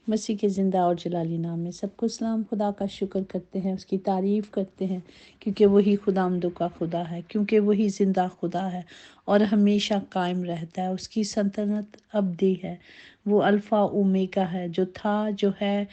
मसीह के ज़िंदा और जलाली नाम में सबको सलाम। खुदा का शुक्र करते हैं, उसकी तारीफ़ करते हैं, क्योंकि वही खुदामदों का खुदा है, क्योंकि वही ज़िंदा खुदा है और हमेशा कायम रहता है। उसकी सल्तनत अबदी है। वो अल्फ़ा ओमेगा है, जो था, जो है,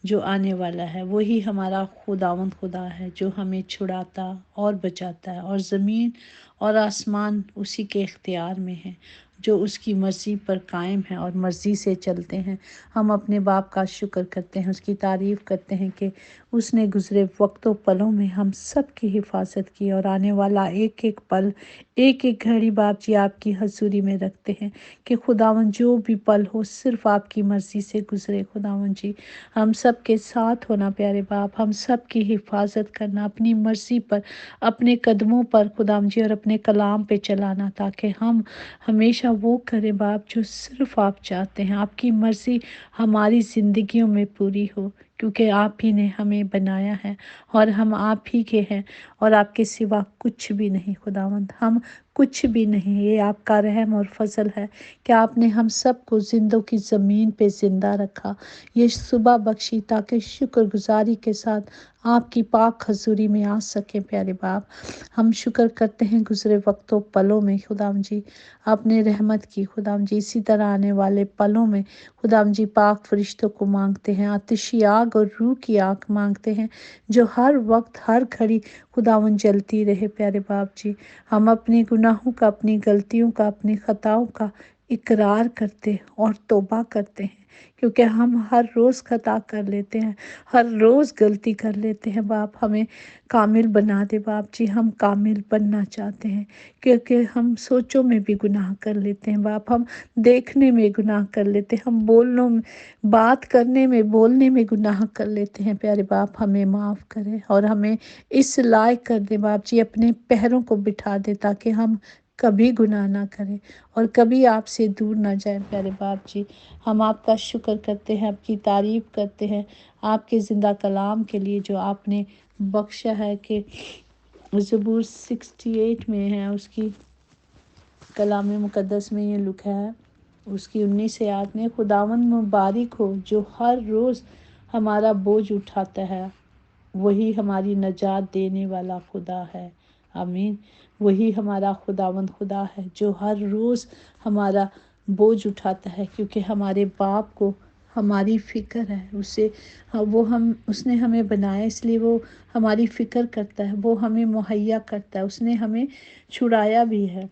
जो आने वाला है। वही हमारा खुदावंद खुदा है, जो हमें छुड़ाता और बचाता है, और ज़मीन और आसमान उसी के इख्तियार में है, जो उसकी मर्ज़ी पर कायम है और मर्ज़ी से चलते हैं। हम अपने बाप का शुक्र करते हैं, उसकी तारीफ़ करते हैं कि उसने गुज़रे वक्तों पलों में हम सब की हिफाजत की, और आने वाला एक एक पल, एक एक घड़ी बाप जी आपकी हजूरी में रखते हैं कि खुदावन जो भी पल हो सिर्फ आपकी मर्ज़ी से गुज़रे। खुदावन जी हम सब के साथ होना प्यारे बाप, हम सब की हिफाजत करना अपनी मर्ज़ी पर, अपने कदमों पर खुदाम जी, और अपने कलाम पे चलाना, ताकि हम हमेशा वो करें बाप जो सिर्फ आप चाहते हैं। आपकी मर्ज़ी हमारी ज़िंदगियों में पूरी हो, क्योंकि आप ही ने हमें बनाया है और हम आप ही के हैं, और आपके सिवा कुछ भी नहीं खुदावंद, हम कुछ भी नहीं। ये आपका रहम और फजल है कि आपने हम सबको जिंदों की ज़मीन पे ज़िंदा रखा, ये सुबह बख्शी, ताकि शुक्रगुजारी के साथ आपकी पाक हजूरी में आ सके प्यारे बाप। हम शुक्र करते हैं गुज़रे वक्तों पलों में खुदाम जी आपने रहमत की। खुदाम जी इसी तरह आने वाले पलों में खुदाम जी पाक फरिश्तों को मांगते हैं, आतिशी आग और रूह की आग मांगते हैं, जो हर वक्त हर घड़ी खुदावन जलती रहे प्यारे बाप जी। हम अपने गुनाहों का, अपनी गलतियों का, अपनी खताओं का इकरार करते और तौबा करते हैं, क्योंकि हम हर रोज़ खता कर लेते हैं, हर रोज़ गलती कर लेते हैं। बाप हमें कामिल बना दे बाप जी, हम कामिल बनना चाहते हैं, क्योंकि हम सोचों में भी गुनाह कर लेते हैं बाप, हम देखने में गुनाह कर लेते हैं, हम बोलने में, बात करने में, बोलने में गुनाह कर लेते हैं प्यारे बाप। हमें माफ़ करें और हमें इस लायक कर दे बाप जी, अपने पैरों को बिठा दे, ताकि हम कभी गुनाह ना करें और कभी आपसे दूर ना जाए प्यारे बाप जी। हम आपका शुक्र करते हैं, आपकी तारीफ़ करते हैं, आपके ज़िंदा कलाम के लिए जो आपने बख्शा है, कि ज़बूर 68 में है, उसकी कलाम मुक़द्दस में ये लिखा है, उसकी 19 आयत में, खुदावंद मुबारक हो जो हर रोज़ हमारा बोझ उठाता है, वही हमारी नजात देने वाला खुदा है। आमीन। वही हमारा खुदावंद खुदा है जो हर रोज़ हमारा बोझ उठाता है, क्योंकि हमारे बाप को हमारी फ़िक्र है। उसने हमें बनाया, इसलिए वो हमारी फ़िक्र करता है, वो हमें मुहैया करता है, उसने हमें छुड़ाया भी है।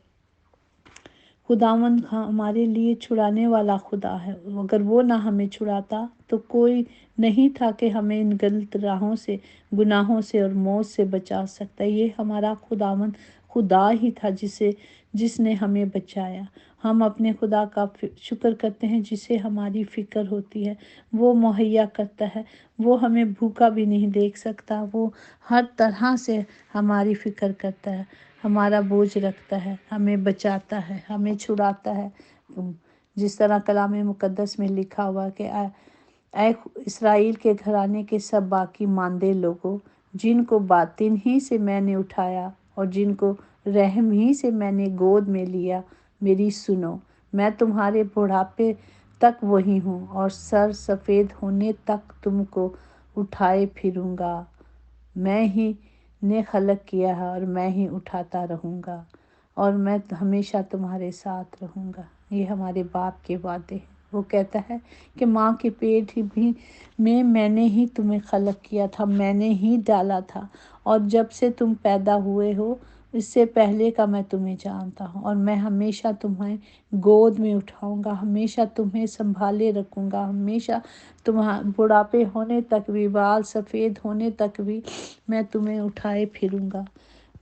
खुदावंद हमारे लिए छुड़ाने वाला खुदा है। अगर वो ना हमें छुड़ाता तो कोई नहीं था कि हमें इन गलत राहों से, गुनाहों से और मौत से बचा सकता। ये हमारा खुदावंद खुदा ही था जिसने हमें बचाया। हम अपने खुदा का शुक्र करते हैं, जिसे हमारी फ़िक्र होती है, वो मुहैया करता है, वो हमें भूखा भी नहीं देख सकता, वो हर तरह से हमारी फ़िक्र करता है, हमारा बोझ रखता है, हमें बचाता है, हमें छुड़ाता है। जिस तरह कलाम मुक़द्दस में लिखा हुआ कि ऐ इस्राएल के घराने के सब बाकी मांदे लोगों, जिनको बातिन ही से मैंने उठाया और जिनको रहम ही से मैंने गोद में लिया, मेरी सुनो। मैं तुम्हारे बुढ़ापे तक वही हूँ और सर सफ़ेद होने तक तुमको उठाए फिरूँगा। मैं ही ने खलक किया है और मैं ही उठाता रहूँगा, और मैं हमेशा तुम्हारे साथ रहूँगा। ये हमारे बाप के वादे हैं। वो कहता है कि माँ के पेट ही भी में मैंने ही तुम्हें खलक किया था, मैंने ही डाला था, और जब से तुम पैदा हुए हो इससे पहले का मैं तुम्हें जानता हूँ, और मैं हमेशा तुम्हें गोद में उठाऊँगा, हमेशा तुम्हें संभाले रखूँगा, हमेशा बुढ़ापे होने तक भी, बाल सफ़ेद होने तक भी मैं तुम्हें उठाए फिरूँगा।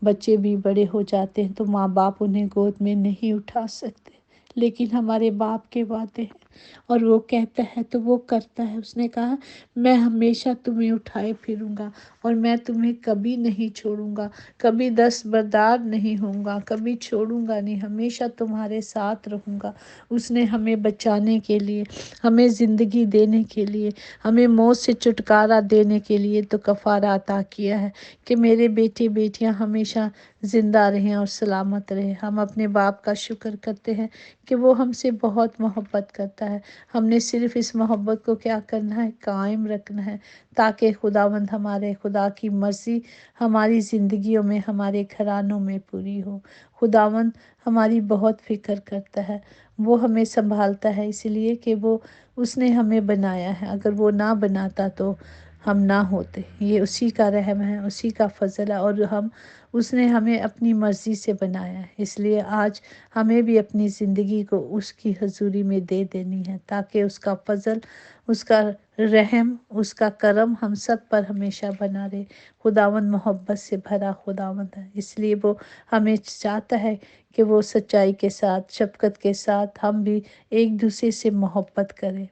बच्चे भी बड़े हो जाते हैं तो माँ बाप उन्हें गोद में नहीं उठा सकते, लेकिन हमारे बाप के वादे हैं और वो कहता है तो वो करता है। उसने कहा मैं हमेशा तुम्हें उठाए फिरूँगा और मैं तुम्हें कभी नहीं छोड़ूंगा, कभी दस्तबरदार नहीं होऊंगा, कभी छोड़ूंगा नहीं, हमेशा तुम्हारे साथ रहूँगा। उसने हमें बचाने के लिए, हमें ज़िंदगी देने के लिए, हमें मौत से छुटकारा देने के लिए तो कफ़ारा अता किया है कि मेरे बेटे बेटियां हमेशा ज़िंदा रहें और सलामत रहें। हम अपने बाप का शुक्र करते हैं कि वो हमसे बहुत मोहब्बत करता है। हमने सिर्फ इस मोहब्बत को क्या करना है, कायम रखना है, ताकि खुदावंद हमारे खुदा की मर्ज़ी हमारी ज़िंदगियों में, हमारे घरानों में पूरी हो। खुदावंद हमारी बहुत फ़िक्र करता है, वो हमें संभालता है, इसलिए कि वो उसने हमें बनाया है। अगर वो ना बनाता तो हम ना होते। ये उसी का रहम है, उसी का फ़ज़ल है, और उसने हमें अपनी मर्ज़ी से बनाया है। इसलिए आज हमें भी अपनी ज़िंदगी को उसकी हज़ूरी में दे देनी है, ताकि उसका फ़ज़ल, उसका रहम, उसका करम हम सब पर हमेशा बना रहे। खुदावंद मोहब्बत से भरा खुदावंद है, इसलिए वो हमें चाहता है कि वो सच्चाई के साथ, शफ़क़त के साथ हम भी एक दूसरे से मोहब्बत करें,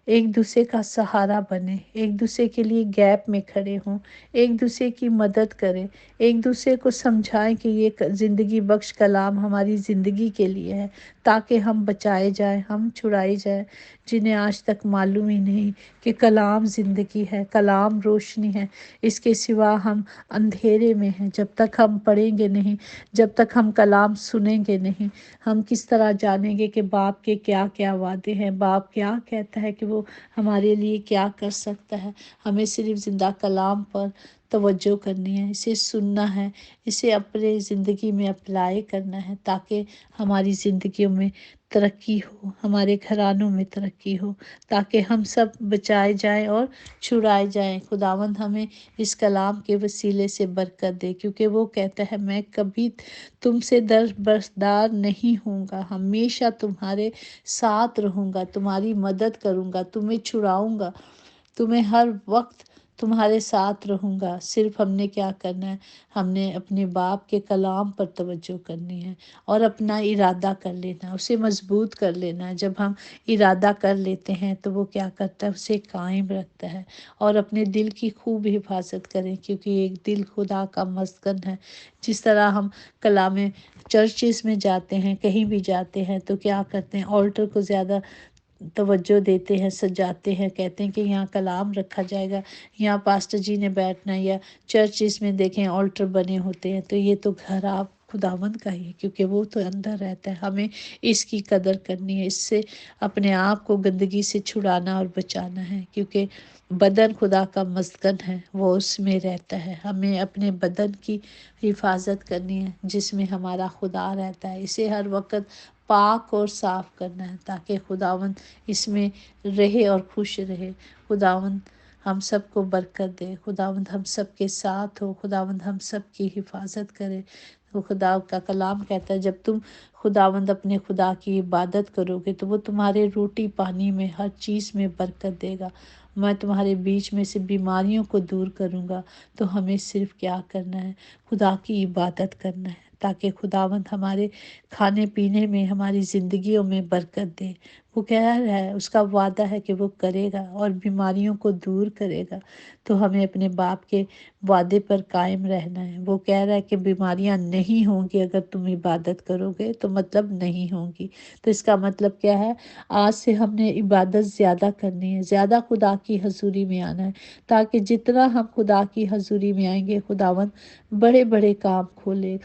एक दूसरे का सहारा बने, एक दूसरे के लिए गैप में खड़े हों, एक दूसरे की मदद करें, एक दूसरे को समझाएं कि ये ज़िंदगी बख्श कलाम हमारी ज़िंदगी के लिए है, ताकि हम बचाए जाएं, हम छुड़ाए जाएं, जिन्हें आज तक मालूम ही नहीं कि कलाम ज़िंदगी है, कलाम रोशनी है। इसके सिवा हम अंधेरे में हैं। जब तक हम पढ़ेंगे नहीं, जब तक हम कलाम सुनेंगे नहीं, हम किस तरह जानेंगे कि बाप के क्या क्या वादे हैं, बाप क्या कहता है कि वो हमारे लिए क्या कर सकता है। हमें सिर्फ ज़िंदा कलाम पर तवज्जो करनी है, इसे सुनना है, इसे अपने ज़िंदगी में अप्लाई करना है, ताकि हमारी ज़िंदगियों में तरक्की हो, हमारे घरानों में तरक्की हो, ताकि हम सब बचाए जाएं और छुड़ाए जाएं। खुदावंद हमें इस कलाम के वसीले से बरकत दे, क्योंकि वो कहता है, मैं कभी तुमसे दरबरदार नहीं होऊंगा, हमेशा तुम्हारे साथ रहूंगा, तुम्हारी मदद करूंगा, तुम्हें छुड़ाऊंगा, तुम्हें हर वक्त तुम्हारे साथ रहूंगा। सिर्फ हमने क्या करना है, हमने अपने बाप के कलाम पर तवज्जो करनी है और अपना इरादा कर लेना है, उसे मजबूत कर लेना है। जब हम इरादा कर लेते हैं तो वो क्या करता है, उसे कायम रखता है। और अपने दिल की खूब हिफाजत करें, क्योंकि एक दिल खुदा का मस्कन है। जिस तरह हम कलाम चर्चिस में जाते हैं, कहीं भी जाते हैं, तो क्या करते हैं, ऑल्टर को ज़्यादा तवज्जो देते हैं, सजाते हैं, कहते हैं कि यहाँ कलाम रखा जाएगा, यहाँ पास्टर जी ने बैठना है। या चर्चिस में देखें ऑल्टर बने होते हैं, तो ये तो घर आप खुदावंद का ही है, क्योंकि वो तो अंदर रहता है। हमें इसकी कदर करनी है, इससे अपने आप को गंदगी से छुड़ाना और बचाना है, क्योंकि बदन खुदा का मस्कन है, वो उसमें रहता है। हमें अपने बदन की हिफाजत करनी है, जिसमें हमारा खुदा रहता है। इसे हर वक्त पाक और साफ करना है, ताकि खुदावंद इसमें रहे और खुश रहे। खुदावंद हम सबको बरकत दे, खुदावंद हम सब के साथ हो, खुदावंद हम सब की हिफाजत करे। तो खुदा का कलाम कहता है, जब तुम खुदावंद अपने खुदा की इबादत करोगे तो वो तुम्हारे रोटी पानी में, हर चीज़ में बरकत देगा। मैं तुम्हारे बीच में से बीमारियों को दूर करूँगा। तो हमें सिर्फ क्या करना है, खुदा की इबादत करना है, ताकि खुदावंद हमारे खाने पीने में, हमारी ज़िंदगियों में बरकत दे। वो कह रहा है, उसका वादा है कि वो करेगा और बीमारियों को दूर करेगा। तो हमें अपने बाप के वादे पर कायम रहना है। वो कह रहा है कि बीमारियां नहीं होंगी अगर तुम इबादत करोगे, तो मतलब नहीं होंगी। तो इसका मतलब क्या है, आज से हमने इबादत ज़्यादा करनी है, ज़्यादा खुदा की हजूरी में आना है, ताकि जितना हम खुदा की हजूरी में आएंगे, खुदावन बड़े बड़े काम खोले,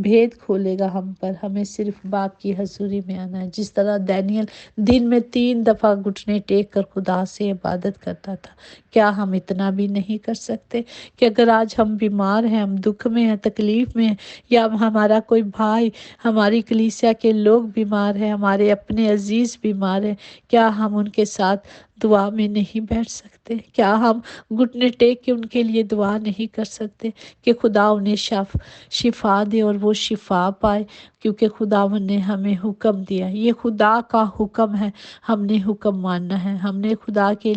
भेद खोलेगा हम पर। हमें सिर्फ बाप की हजूरी में आना है। जिस तरह दानियल दिन में 3 दफ़ा घुटने टेक कर खुदा से इबादत करता था, क्या हम इतना भी नहीं कर सकते कि अगर आज हम बीमार हैं, हम दुख में हैं, तकलीफ़ में हैं, या हमारा कोई भाई, हमारी कलीसिया के लोग बीमार हैं, हमारे अपने अजीज़ बीमार हैं, क्या हम उनके साथ दुआ में नहीं बैठ सकते? क्या हम घुटने टेक के उनके लिए दुआ नहीं कर सकते कि खुदा उन्हें शिफा दे और वो शिफा पाए? क्योंकि खुदावन ने हमें हुक्म दिया, ये खुदा का हुक्म है, हमने हुक्म मानना है, हमने खुदा के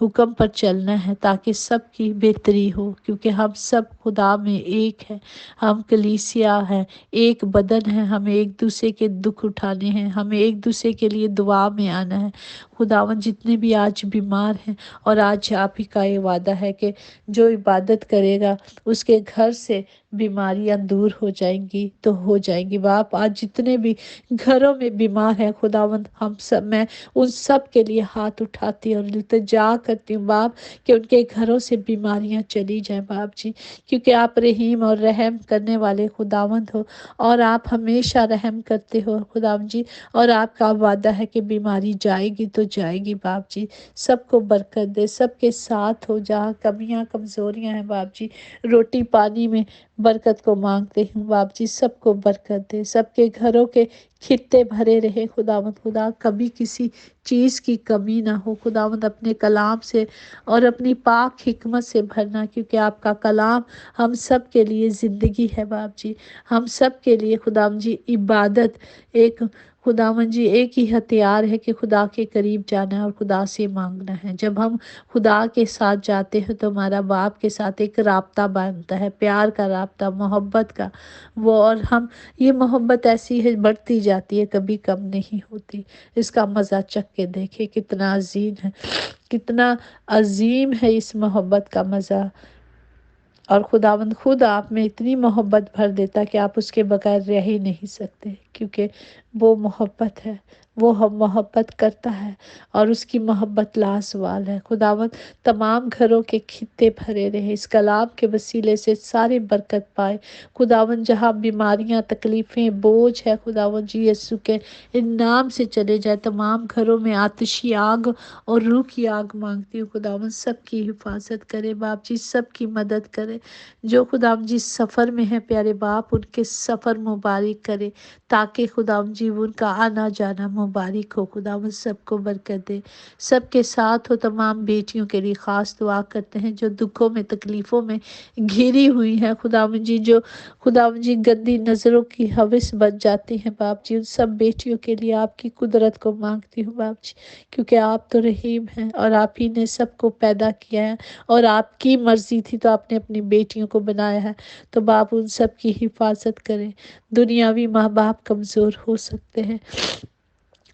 हुक्म पर चलना है, ताकि सबकी बेहतरी हो। क्योंकि हम सब खुदा में एक है, हम कलीसिया है, एक बदन है, हमें एक दूसरे के दुख उठाने हैं, हमें एक दूसरे के लिए दुआ में आना है। खुदावन जितने भी आज बीमार हैं, और आज आप ही का ये वादा है कि जो इबादत करेगा उसके घर से बीमारियां दूर हो जाएंगी तो हो जाएंगी। बाप आज जितने भी घरों में बीमार हैं खुदावंद, हम सब, मैं उन सब के लिए हाथ उठाती और इल्तिजा करती हूँ बाप कि उनके घरों से बीमारियां चली जाएं बाप जी, क्योंकि आप रहीम और रहम करने वाले खुदावंद हो, और आप हमेशा रहम करते हो खुदावंद जी, और आपका वादा है कि बीमारी जाएगी तो जाएगी बाप जी। सबको बरकत दे, सबके साथ हो, जहाँ कमियां कमजोरियां हैं बाप जी, रोटी पानी में बरकत को मांगते हैं बाप जी, सबको बरकत दे, सबके घरों के खित्ते भरे रहे खुदावंद खुदा, कभी किसी चीज़ की कमी ना हो खुदावंद, अपने कलाम से और अपनी पाक हिकमत से भरना, क्योंकि आपका कलाम हम सब के लिए ज़िंदगी है बाप जी, हम सब के लिए खुदावंद जी इबादत एक, खुदावंद जी एक ही हथियार है कि खुदा के करीब जाना है और खुदा से मांगना है। जब हम खुदा के साथ जाते हैं तो हमारा बाप के साथ एक राब्ता बनता है, प्यार का राब्ता, मोहब्बत का वो, और हम ये मोहब्बत ऐसी है बढ़ती जाती है, कभी कम नहीं होती। इसका मज़ा चख के देखे, कितना अजीम है, कितना अजीम है इस मोहब्बत का मज़ा। और खुदावंद खुद आप में इतनी मोहब्बत भर देता कि आप उसके बगैर रह ही नहीं सकते, क्योंकि वो मोहब्बत है, वो हम मोहब्बत करता है और उसकी मोहब्बत लाजवाल है। खुदावंद तमाम घरों के खित्ते भरे रहे, इस कलाम के वसीले से सारे बरकत पाए खुदावंद, जहाँ बीमारियाँ तकलीफ़ें बोझ है खुदावंद जी यीशु के इन नाम से चले जाए, तमाम घरों में आतिशी आग और रूह की आग मांगती हूँ खुदावंद, सबकी हिफाजत करे बाप जी, सबकी मदद करे, जो खुदावंद जी सफ़र में है प्यारे बाप उनके सफ़र मुबारक करे, ताकि खुदावंद जी उनका आना जाना मुबारक हो। खुदावंद सबको बरकत दे, सबके साथ हो। तमाम बेटियों के लिए ख़ास दुआ करते हैं जो दुखों में तकलीफ़ों में घिरी हुई हैं खुदावंद जी, जो खुदावंद जी गंदी नज़रों की हवस बन जाती हैं बाप जी, उन सब बेटियों के लिए आपकी कुदरत को मांगती हूँ बाप जी, क्योंकि आप तो रहीम हैं और आप ही ने सबको पैदा किया है और आपकी मर्जी थी तो आपने अपनी बेटियों को बनाया है। तो बाप उन सब की हिफाजत करें। दुनियावी माँ बाप कमज़ोर हो सकते हैं,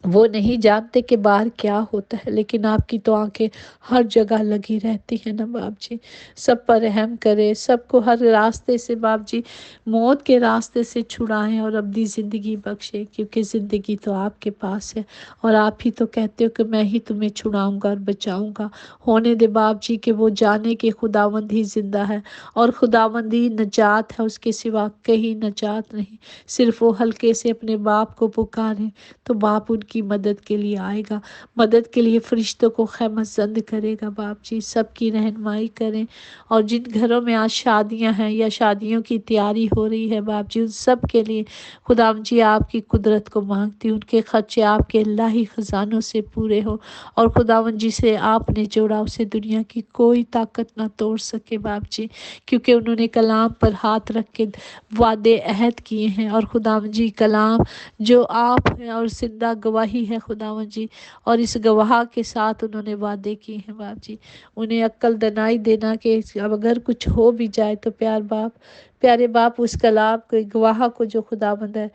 वो नहीं जानते कि बाहर क्या होता है, लेकिन आपकी तो आंखें हर जगह लगी रहती हैं ना बाप जी। सब पर रहम करे, सबको हर रास्ते से बाप जी मौत के रास्ते से छुड़ाएं और अपनी ज़िंदगी बख्शे, क्योंकि ज़िंदगी तो आपके पास है और आप ही तो कहते हो कि मैं ही तुम्हें छुड़ाऊंगा और बचाऊंगा। होने दे बाप जी कि वो जाने के खुदावंद ही जिंदा है और खुदावंद ही नजात है, उसके सिवा कहीं नजात नहीं। सिर्फ वो हल्के से अपने बाप को पुकारें तो बाप उनकी मदद के लिए आएगा, मदद के लिए फरिश्तों को खैमतज़द करेगा बाप जी। सबकी रहनुमाई करें, और जिन घरों में आज शादियां हैं या शादियों की तैयारी हो रही है बाप जी, उन सब के लिए खुदाम जी आपकी कुदरत को मांगती हूँ, उनके खर्चे आपके इलाही ख़जानों से पूरे हो, और खुदावन जी से आपने जोड़ा उसे दुनिया की कोई ताकत ना तोड़ सके बाप जी, क्योंकि उन्होंने कलाम पर हाथ रख के वादे अहद किए हैं, और खुदावन जी कलाम जो आप हैं और जिंदा गवाही है खुदावन जी, और इस गवाह के साथ उन्होंने वादे किए हैं बाप जी। उन्हें अक्ल दनाई देना कि अब अगर कुछ हो भी जाए तो प्यारे बाप उस कलाम के गवाह को जो खुदावंद है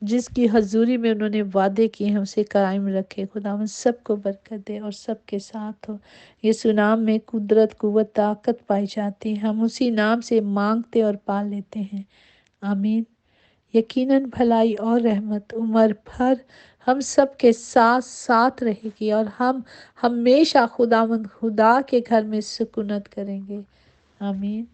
जिसकी हजूरी में उन्होंने वादे किए हैं उसे कायम रखे। खुदावंद सबको बरकत दे और सबके साथ हो। यीशु नाम में कुदरत कुव्वत ताकत पाई जाती है, हम उसी नाम से मांगते और पा लेते हैं, आमीन। यकीनन भलाई और रहमत उम्र भर हम सब के साथ साथ रहेगी और हम हमेशा खुदावंद खुदा के घर में सुकूनत करेंगे, आमीन।